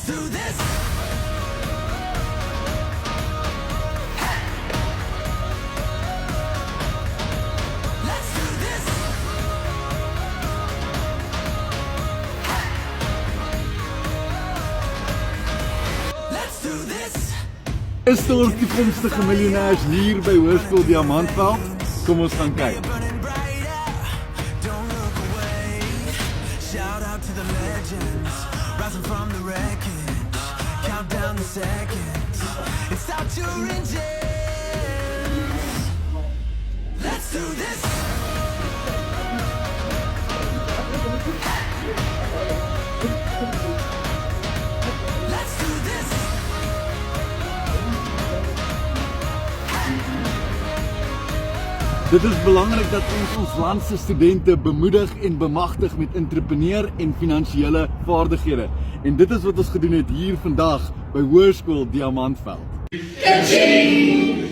do this. Let's do this. Let's do this. Is ons toekomstige miljonêers hier by Hoërskool Diamantveld? Kom ons gaan kyk. Burning brighter, don't look away. Shout out to the legends, rising from the wreckage. Count down the seconds, and start your engines. Let's do this. Let's do this. Dit is belangrik dat ons land se studente bemoedig en bemagtig met entrepreneur en finansiële vaardighede. En dit is wat ons gedoen het hier vandag by Hoërskool Diamantveld. Ka-ching!